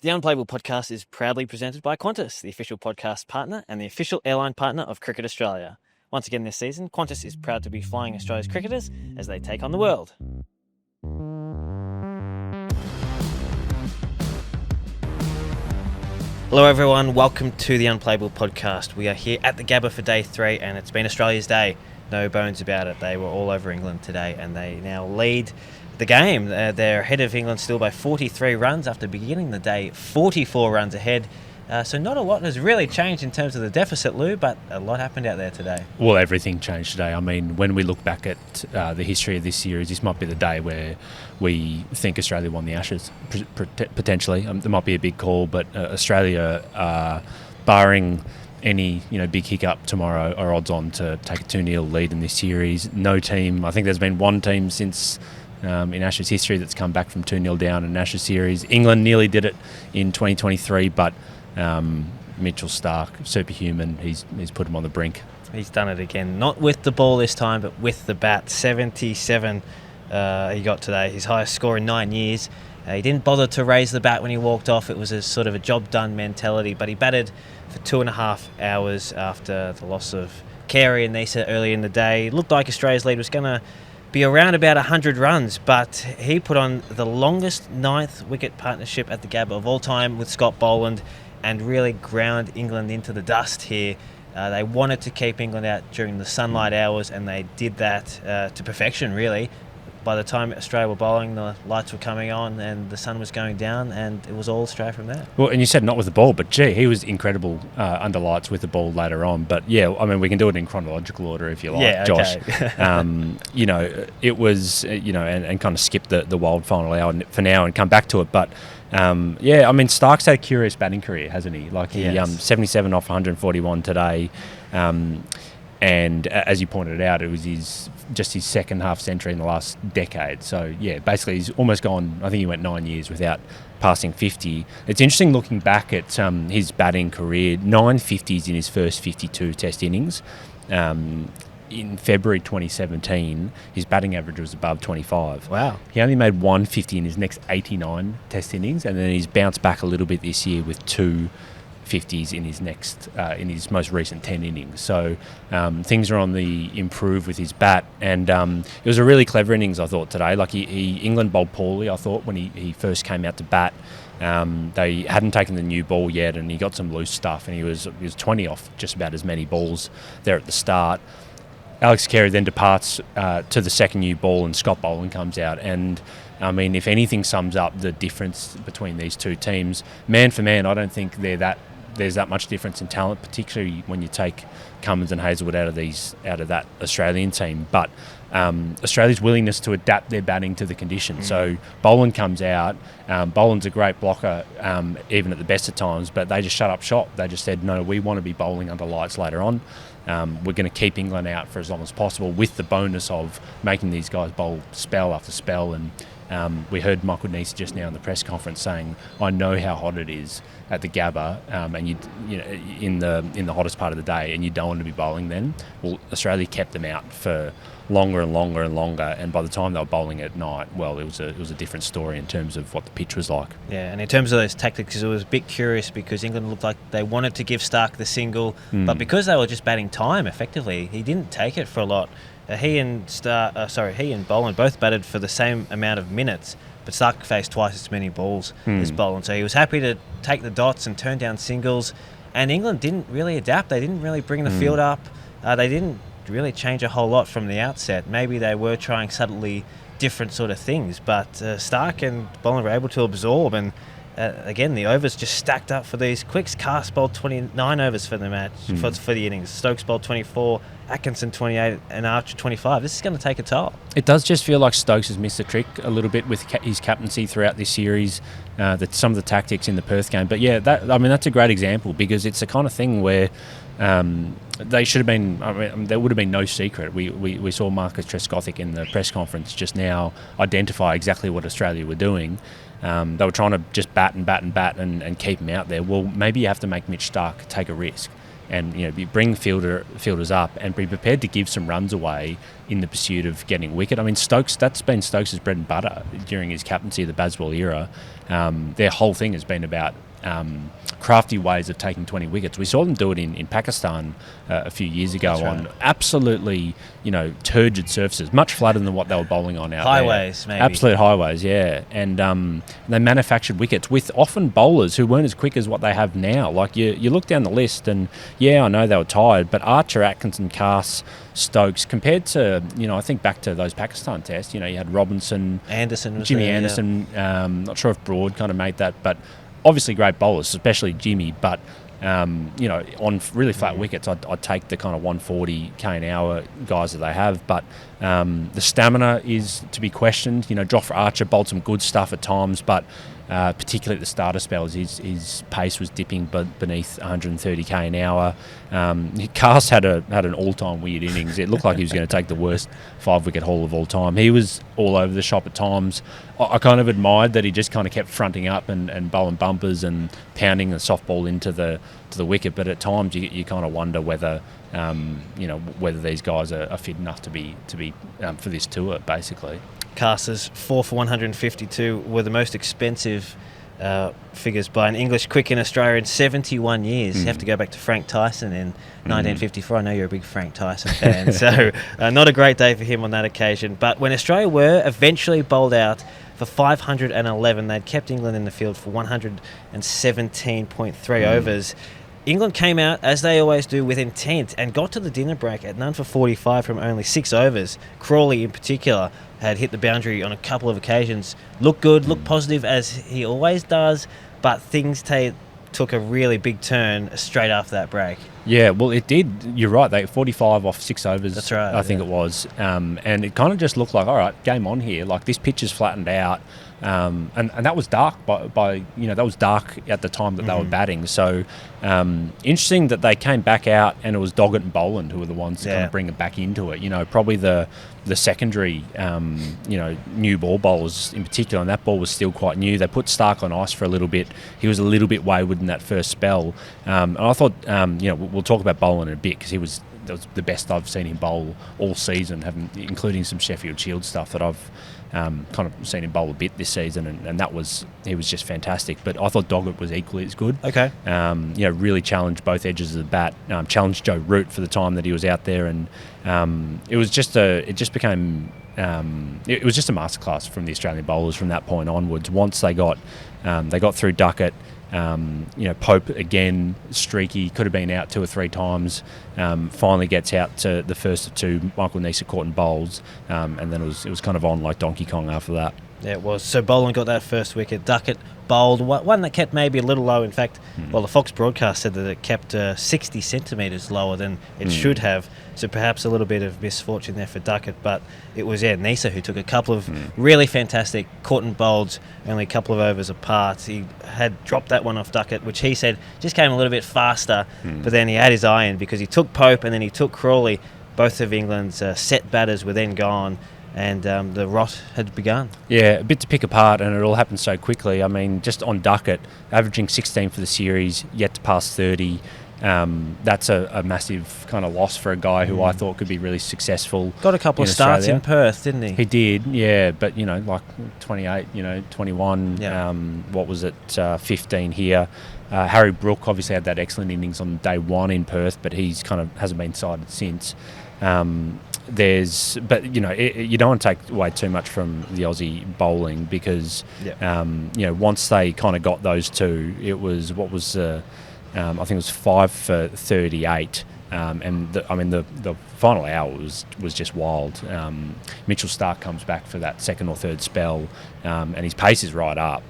The Unplayable Podcast is proudly presented by Qantas, the official podcast partner and the official airline partner of Cricket Australia. Once again this season, Qantas is proud to be flying Australia's cricketers as they take on the world. Hello everyone, welcome to the Unplayable Podcast. We are here at the Gabba for day 3 and it's been Australia's day. No bones about it. They were all over England today and they now lead the game. They're ahead of England still by 43 runs after beginning the day 44 runs ahead. So not a lot has really changed in terms of the deficit, Lou, but a lot happened out there today. Well, everything changed today. I mean, when we look back at the history of this series, this might be the day where we think Australia won the Ashes, potentially. There might be a big call, but Australia, barring any big hiccup tomorrow, are odds on to take a 2-0 lead in this series. No team, I think there's been one team since in Ashes history that's come back from 2-0 down in an Ashes series. England nearly did it in 2023, but Mitchell Starc, superhuman, he's put him on the brink. He's done it again, not with the ball this time, but with the bat. 77 he got today, his highest score in 9 years. He didn't bother to raise the bat when he walked off. It was a sort of a job done mentality, but he batted for 2.5 hours after the loss of Carey and Neser early in the day. It looked like Australia's lead was going to be around about 100 runs, but he put on the longest 9th wicket partnership at the Gabba of all time with Scott Boland and really ground England into the dust here. They wanted to keep England out during the sunlight hours and they did that to perfection, really. By the time Australia were bowling, the lights were coming on and the sun was going down and it was all Australia from there. Well, and you said not with the ball, but gee, he was incredible under lights with the ball later on. But yeah, I mean, we can do it in chronological order if you like, yeah, Josh. Okay. It was, and kind of skip the wild final hour for now and come back to it. But I mean, Starc's had a curious batting career, hasn't he? Like he 77 off 141 today. And as you pointed out, it was his second half century in the last decade. So, yeah, basically he's almost gone, I think he went 9 years without passing 50. It's interesting looking back at his batting career, 9 50s in his first 52 test innings. In February 2017, his batting average was above 25. Wow. He only made 150 in his next 89 test innings, and then he's bounced back a little bit this year with 2 50s in his most recent 10 innings. So things are on the improve with his bat, and it was a really clever innings, I thought, today. Like England bowled poorly, I thought, when he first came out to bat. They hadn't taken the new ball yet, and he got some loose stuff, and he was 20 off just about as many balls there at the start. Alex Carey then departs to the second new ball, and Scott Boland comes out. And I mean, if anything sums up the difference between these two teams, man for man, I don't think there's that much difference in talent, particularly when you take Cummins and Hazelwood out of that Australian team. But Australia's willingness to adapt their batting to the conditions. So Boland comes out. Boland's a great blocker, even at the best of times, but they just shut up shop. They just said, no, we want to be bowling under lights later on. We're going to keep England out for as long as possible, with the bonus of making these guys bowl spell after spell. And we heard Michael Neser just now in the press conference saying, I know how hot it is at the Gabba, and in the hottest part of the day, and you don't want to be bowling then. Well, Australia kept them out for longer and longer and longer, and by the time they were bowling at night, well, it was a different story in terms of what the pitch was like. Yeah, and in terms of those tactics, it was a bit curious because England looked like they wanted to give Starc the single, but because they were just batting time effectively, he didn't take it for a lot. He and Boland both batted for the same amount of minutes, but Starc faced twice as many balls as Boland. So he was happy to take the dots and turn down singles. And England didn't really adapt. They didn't really bring the field up. They didn't really change a whole lot from the outset. Maybe they were trying subtly different sort of things, but Starc and Boland were able to absorb. And again, the overs just stacked up for these quicks. Cast bowled 29 overs for the match, for the innings. Stokes bowled 24, Atkinson 28, and Archer 25. This is going to take a toll. It does just feel like Stokes has missed the trick a little bit with his captaincy throughout this series, some of the tactics in the Perth game. But yeah, that's a great example, because it's the kind of thing where they should have been. I mean, there would have been no secret. We saw Marcus Trescothick in the press conference just now identify exactly what Australia were doing. They were trying to just bat and keep him out there. Well, maybe you have to make Mitch Starc take a risk. and you bring fielders up and be prepared to give some runs away in the pursuit of getting wicket. I mean, Stokes, that's been Stokes' bread and butter during his captaincy of the Bazwell era. Their whole thing has been about crafty ways of taking 20 wickets. We saw them do it in Pakistan a few years ago on absolutely, turgid surfaces, much flatter than what they were bowling on out highways, there. maybe. Absolute highways, yeah. And they manufactured wickets with often bowlers who weren't as quick as what they have now. Like you look down the list and, I know they were tired, but Archer, Atkinson, Cass, Stokes, compared to, I think back to those Pakistan tests, you had Robinson, Jimmy Anderson, not sure if Broad kind of made that, but obviously great bowlers, especially Jimmy, but on really flat wickets, I'd take the kind of 140 k an hour guys that they have. But the stamina is to be questioned. Jofra Archer bowled some good stuff at times, but particularly at the starter spells, his pace was dipping beneath 130 k an hour. Cass had an all-time weird innings. It looked like he was going to take the worst 5-wicket haul of all time. He was all over the shop at times. I kind of admired that he just kind of kept fronting up and bowling bumpers and pounding the soft ball into the wicket. But at times you kind of wonder whether whether these guys are fit enough to be for this tour, basically. Cass's 4 for 152 were the most expensive figures by an English quick in Australia in 71 years. You have to go back to Frank Tyson in 1954. I know you're a big Frank Tyson fan, so not a great day for him on that occasion. But when Australia were eventually bowled out for 511, they'd kept England in the field for 117.3 overs. England came out, as they always do, with intent and got to the dinner break at none for 45 from only 6 overs. Crawley, in particular, had hit the boundary on a couple of occasions. Looked good, looked positive, as he always does, but things took a really big turn straight after that break. Yeah, well, it did. You're right. They 45 off 6 overs. That's right. I think it was, and it kind of just looked like, all right, game on here. Like, this pitch is flattened out, and that was dark by that was dark at the time that they were batting. So interesting that they came back out, and it was Doggett and Boland who were the ones to kind of bring it back into it. Probably the secondary new ball bowlers in particular, and that ball was still quite new. They put Starc on ice for a little bit. He was a little bit wayward in that first spell, and I thought we'll talk about Boland in a bit, because that was the best I've seen him bowl all season, including some Sheffield Shield stuff that I've kind of seen him bowl a bit this season, and he was just fantastic. But I thought Doggett was equally as good. Okay. Really challenged both edges of the bat. Challenged Joe Root for the time that he was out there, and it was just a masterclass from the Australian bowlers from that point onwards. Once they got through Duckett. Pope again, streaky, could have been out 2 or 3 times. Finally gets out to the first of 2. Michael Neser caught and bowls, and then it was kind of on like Donkey Kong after that. Yeah, it was. So Boland got that first wicket. Duckett bowled one that kept maybe a little low. In fact, the Fox broadcast said that it kept 60 centimetres lower than it should have. So perhaps a little bit of misfortune there for Duckett. But it was, Neser who took a couple of really fantastic caught and bowled, only a couple of overs apart. He had dropped that one off Duckett, which he said just came a little bit faster. But then he had his eye in, because he took Pope and then he took Crawley. Both of England's set batters were then gone, and the rot had begun. Yeah, a bit to pick apart, and it all happened so quickly. I mean, just on Duckett, averaging 16 for the series, yet to pass 30. That's a massive kind of loss for a guy who I thought could be really successful. Got a couple of starts in Perth, didn't he? He did, yeah, but like 28, 21. Yeah. What was it? 15 here. Harry Brook obviously had that excellent innings on day 1 in Perth, but he's kind of hasn't been sighted since. You don't want to take away too much from the Aussie bowling, because once they kind of got those 2, it was I think it was 5 for 38, and the final hour was just wild. Mitchell Starc comes back for that second or third spell, and his pace is right up.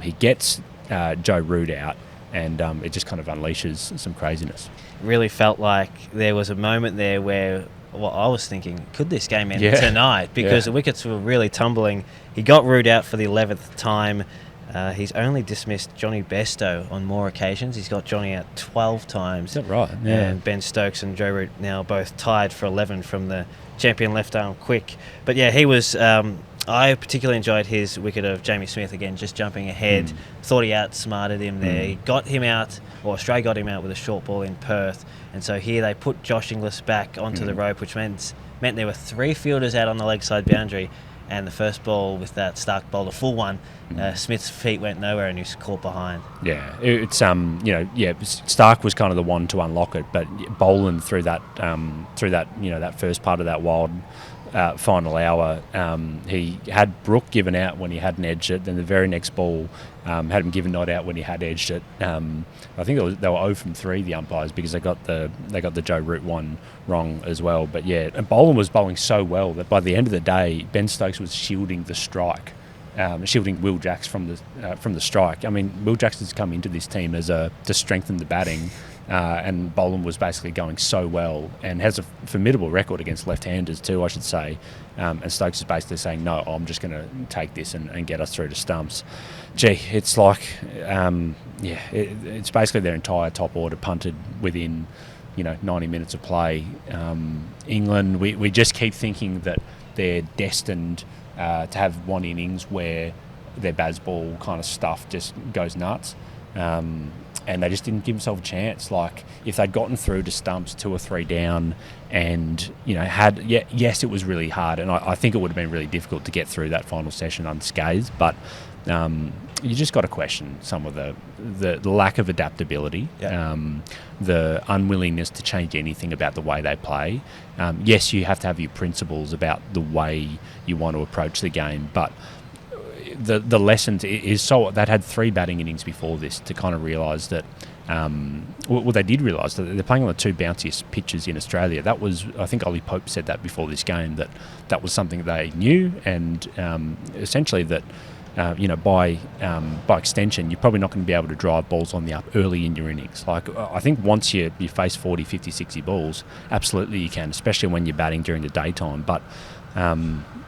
He gets Joe Root out, and it just kind of unleashes some craziness. Really felt like there was a moment there where I was thinking, could this game end tonight? Because the wickets were really tumbling. He got Root out for the 11th time. He's only dismissed Johnny Besto on more occasions. He's got Johnny out 12 times. Is that right? Yeah. And Ben Stokes and Joe Root now both tied for 11 from the champion left arm quick. But yeah, he was I particularly enjoyed his wicket of Jamie Smith again, just jumping ahead. Thought he outsmarted him there. He got him out, or Australia got him out with a short ball in Perth. And so here they put Josh Inglis back onto the rope, which meant there were 3 fielders out on the leg side boundary. And the first ball with that Starc bowled a full one. Smith's feet went nowhere and he was caught behind. Yeah, it's Starc was kind of the one to unlock it, but Boland through that that first part of that wild final hour, he had Brook given out when he hadn't edged it. Then the very next ball had him given not out when he had edged it. I think they were 0 from 3, the umpires, because they got the Joe Root one wrong as well. But yeah, and Boland was bowling so well that by the end of the day, Ben Stokes was shielding the strike, shielding Will Jacks from the strike. I mean, Will Jacks has come into this team to strengthen the batting. And Boland was basically going so well and has a formidable record against left-handers too, I should say. And Stokes is basically saying, no, I'm just going to take this and get us through to stumps. Gee, it's like, it's basically their entire top order punted within, 90 minutes of play. England, we just keep thinking that they're destined to have one innings where their Bazball kind of stuff just goes nuts. And they just didn't give themselves a chance. Like, if they'd gotten through to stumps 2 or 3 down and, yes, it was really hard. And I think it would have been really difficult to get through that final session unscathed. But you just got to question some of the lack of adaptability, the unwillingness to change anything about the way they play. Yes, you have to have your principles about the way you want to approach the game, but the lessons is so that had 3 batting innings before this to kind of realise that they did realise that they're playing on the 2 bounciest pitches in Australia. That was, I think Ollie Pope said that before this game, that was something they knew, and essentially that by extension you're probably not going to be able to drive balls on the up early in your innings. Like, I think once you face 40, 50, 60 balls, absolutely you can, especially when you're batting during the daytime, but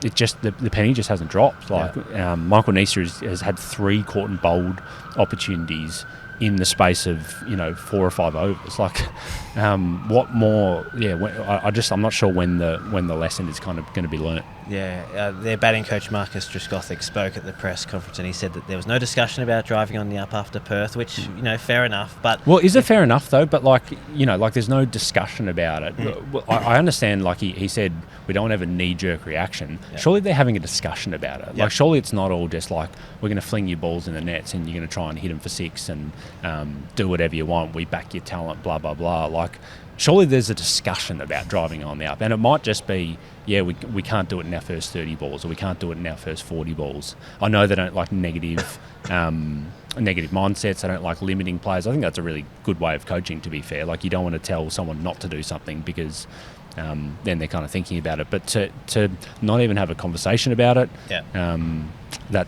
it just the penny just hasn't dropped. Like, Michael Neser has had 3 caught and bowled opportunities in the space of 4 or 5 overs. Like, what more? Yeah, I'm not sure when the lesson is kind of going to be learnt. Yeah, their batting coach Marcus Driscothik spoke at the press conference and he said that there was no discussion about driving on the up after Perth, which fair enough. But is it fair enough though? But there's no discussion about it. I understand. Like he said, we don't have a knee-jerk reaction. Yeah. Surely they're having a discussion about it. Like, surely it's not all just like, we're going to fling your balls in the nets and you're going to try and hit them for 6 and do whatever you want. We back your talent. Blah blah blah. Like, surely there's a discussion about driving on the up, and it might just be, we can't do it in our first 30 balls, or we can't do it in our first 40 balls. I know they don't like negative mindsets. They don't like limiting players. I think that's a really good way of coaching, to be fair. Like, you don't want to tell someone not to do something because then they're kind of thinking about it. But to not even have a conversation about it, that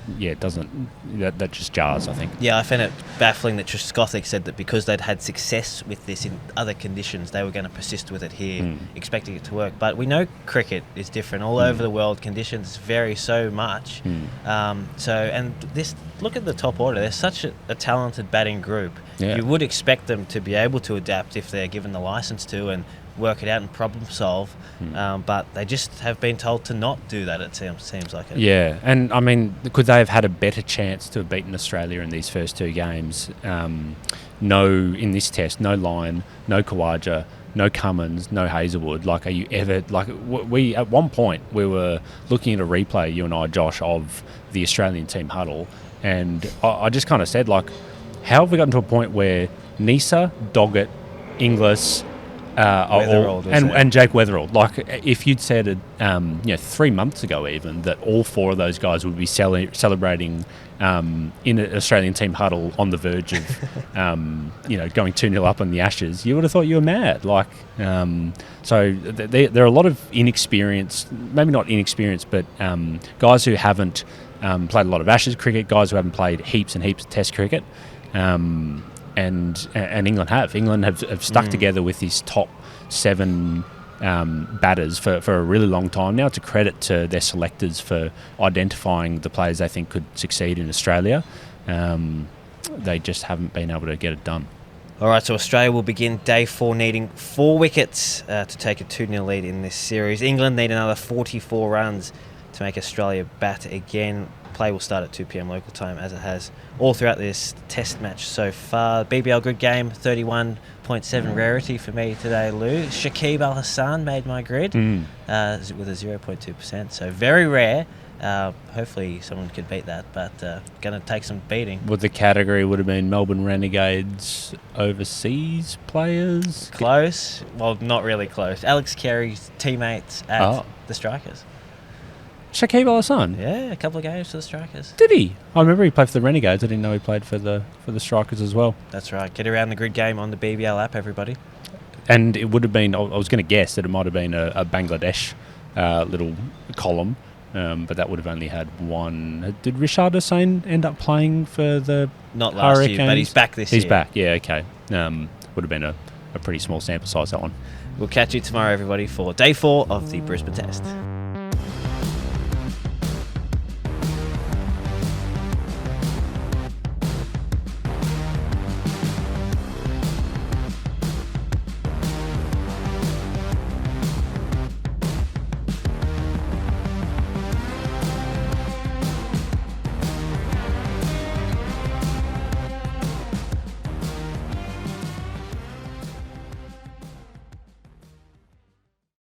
just jars, I think. Yeah, I found it baffling that Triscothic said that because they'd had success with this in other conditions, they were going to persist with it here, expecting it to work. But we know cricket is different. All over the world, conditions vary so much. Look at the top order. They're such a talented batting group. Yeah. You would expect them to be able to adapt if they're given the licence to and work it out and problem solve, but they just have been told to not do that, it seems like it. Yeah, and I mean, could they have had a better chance to have beaten Australia in these first 2 games? In this test, no Lyon, no Khawaja, no Cummins, no Hazelwood. Like, are you ever, like, we at one point we were looking at a replay, you and I, Josh, of the Australian team huddle, and I just kind of said, like, how have we gotten to a point where Neser, Doggett, Inglis, and Jake Weatherald. Like, if you'd said it, 3 months ago even, that all 4 of those guys would be celebrating in an Australian team huddle on the verge of, going 2-0 up on the Ashes, you would have thought you were mad. Like, so there are a lot of inexperienced, maybe not inexperienced, but guys who haven't played a lot of Ashes cricket, guys who haven't played heaps and heaps of Test cricket. And England have stuck together with these top 7 batters for a really long time now. It's a credit to their selectors for identifying the players they think could succeed in Australia. They just haven't been able to get it done. All right, so Australia will begin day 4 needing 4 wickets to take a 2-0 lead in this series. England need another 44 runs to make Australia bat again. Play will start at 2 p.m. local time, as it has all throughout this test match so far. BBL grid game, 31.7 rarity for me today, Lou. Shakib Al Hassan made my grid with a 0.2%, so very rare. Hopefully someone could beat that, but going to take some beating. Well, the category would have been Melbourne Renegades overseas players? Close. Well, not really close. Alex Carey's teammates at the Strikers. Shakib Al Hassan? Yeah, a couple of games for the Strikers. Did he? I remember he played for the Renegades. I didn't know he played for the Strikers as well. That's right. Get around the grid game on the BBL app, everybody. And it would have been, I was going to guess that it might have been a Bangladesh little column, but that would have only had one. Did Rishad Hussain end up playing for the Not last Hurricanes? year, but he's back this year. He's back, yeah, okay. Would have been a pretty small sample size, that one. We'll catch you tomorrow, everybody, for day 4 of the Brisbane Test.